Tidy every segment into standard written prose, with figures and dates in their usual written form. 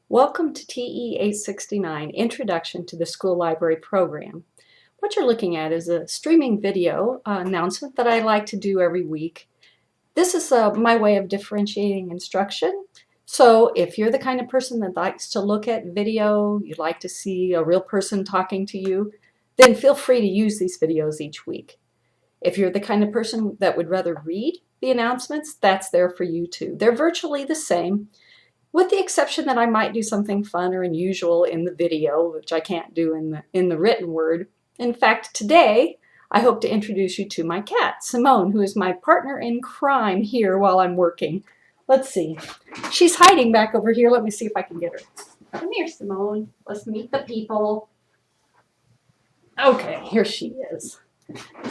Welcome to TE 869, Introduction to the School Library Program. What you're looking at is a streaming video announcement that I like to do every week. This is my way of differentiating instruction. So if you're the kind of person that likes to look at video, you'd like to see a real person talking to you, then feel free to use these videos each week. If you're the kind of person that would rather read the announcements, that's there for you too. They're virtually the same, with the exception that I might do something fun or unusual in the video, which I can't do in the written word. In fact, today I hope to introduce you to my cat, Simone, who is my partner in crime here while I'm working. Let's see. She's hiding back over here. Let me see if I can get her. Come here, Simone. Let's meet the people. Okay, here she is.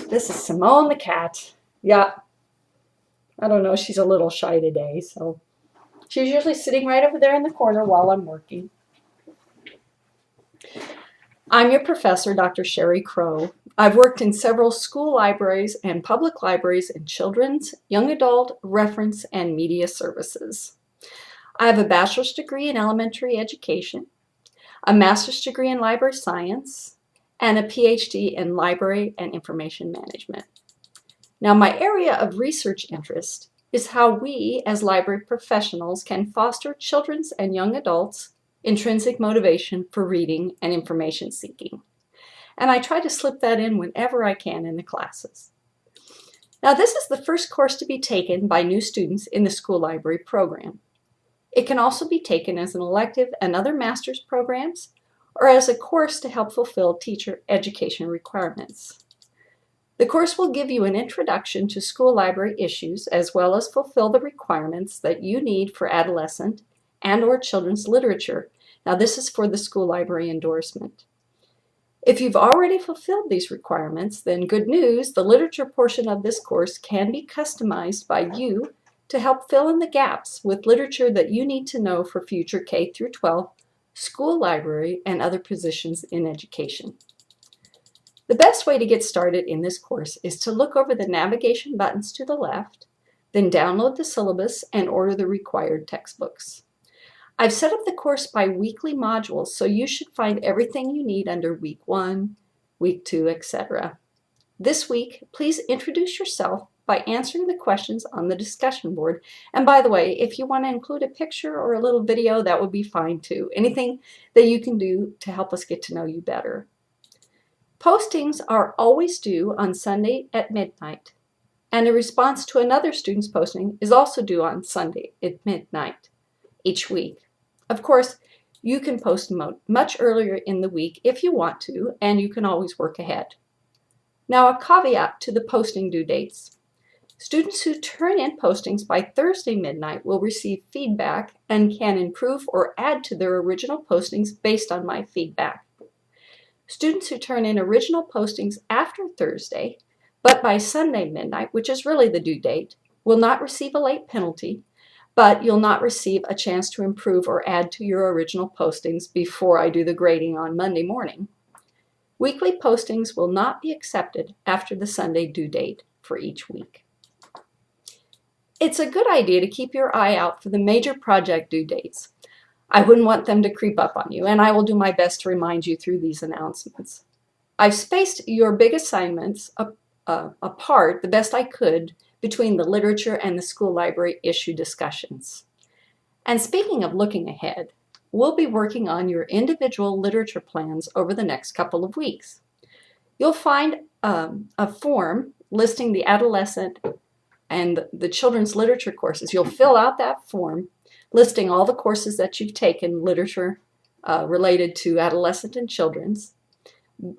This is Simone the cat. Yeah, I don't know, she's a little shy today, so she's usually sitting right over there in the corner while I'm working. I'm your professor, Dr. Sherry Crow. I've worked in several school libraries and public libraries in children's, young adult, reference, and media services. I have a bachelor's degree in elementary education, a master's degree in library science, and a PhD in library and information management. Now, my area of research interest is how we as library professionals can foster children's and young adults' intrinsic motivation for reading and information seeking. And I try to slip that in whenever I can in the classes. Now, this is the first course to be taken by new students in the school library program. It can also be taken as an elective and other master's programs, or as a course to help fulfill teacher education requirements. The course will give you an introduction to school library issues as well as fulfill the requirements that you need for adolescent and/or children's literature. Now, this is for the school library endorsement. If you've already fulfilled these requirements, then good news, the literature portion of this course can be customized by you to help fill in the gaps with literature that you need to know for future K through 12 school library and other positions in education. The best way to get started in this course is to look over the navigation buttons to the left, then download the syllabus and order the required textbooks. I've set up the course by weekly modules, so you should find everything you need under week 1, week 2, etc. This week, please introduce yourself by answering the questions on the discussion board. And by the way, if you want to include a picture or a little video, that would be fine too. Anything that you can do to help us get to know you better. Postings are always due on Sunday at midnight, and a response to another student's posting is also due on Sunday at midnight each week. Of course, you can post much earlier in the week if you want to, and you can always work ahead. Now, a caveat to the posting due dates. Students who turn in postings by Thursday midnight will receive feedback and can improve or add to their original postings based on my feedback. Students who turn in original postings after Thursday, but by Sunday midnight, which is really the due date, will not receive a late penalty, but you'll not receive a chance to improve or add to your original postings before I do the grading on Monday morning. Weekly postings will not be accepted after the Sunday due date for each week. It's a good idea to keep your eye out for the major project due dates. I wouldn't want them to creep up on you, and I will do my best to remind you through these announcements. I've spaced your big assignments apart the best I could between the literature and the school library issue discussions. And speaking of looking ahead, we'll be working on your individual literature plans over the next couple of weeks. You'll find a form listing the adolescent and the children's literature courses. You'll fill out that form listing all the courses that you've taken, literature related to adolescent and children's,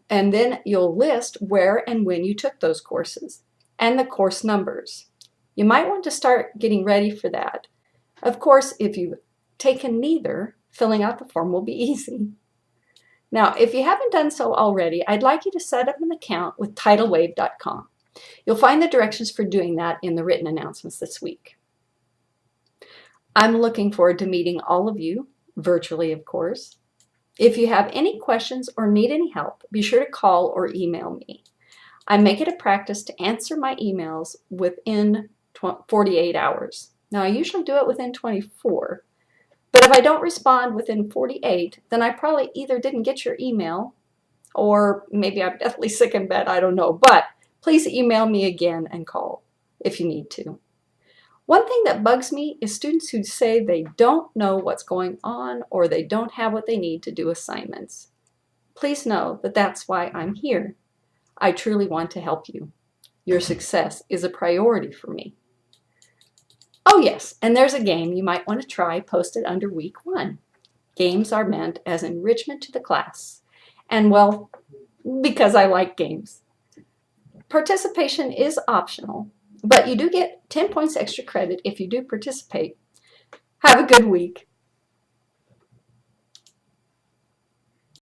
and then you'll list where and when you took those courses and the course numbers. You might want to start getting ready for that. Of course, if you've taken neither, filling out the form will be easy. Now, if you haven't done so already, I'd like you to set up an account with TidalWave.com. You'll find the directions for doing that in the written announcements this week. I'm looking forward to meeting all of you, virtually of course. If you have any questions or need any help, be sure to call or email me. I make it a practice to answer my emails within 48 hours. Now, I usually do it within 24, but if I don't respond within 48, then I probably either didn't get your email or maybe I'm definitely sick in bed, I don't know. But please email me again and call if you need to. One thing that bugs me is students who say they don't know what's going on or they don't have what they need to do assignments. Please know that that's why I'm here. I truly want to help you. Your success is a priority for me. Oh yes, and there's a game you might want to try posted under week 1. Games are meant as enrichment to the class. And well, because I like games. Participation is optional, but you do get 10 points extra credit if you do participate. Have a good week.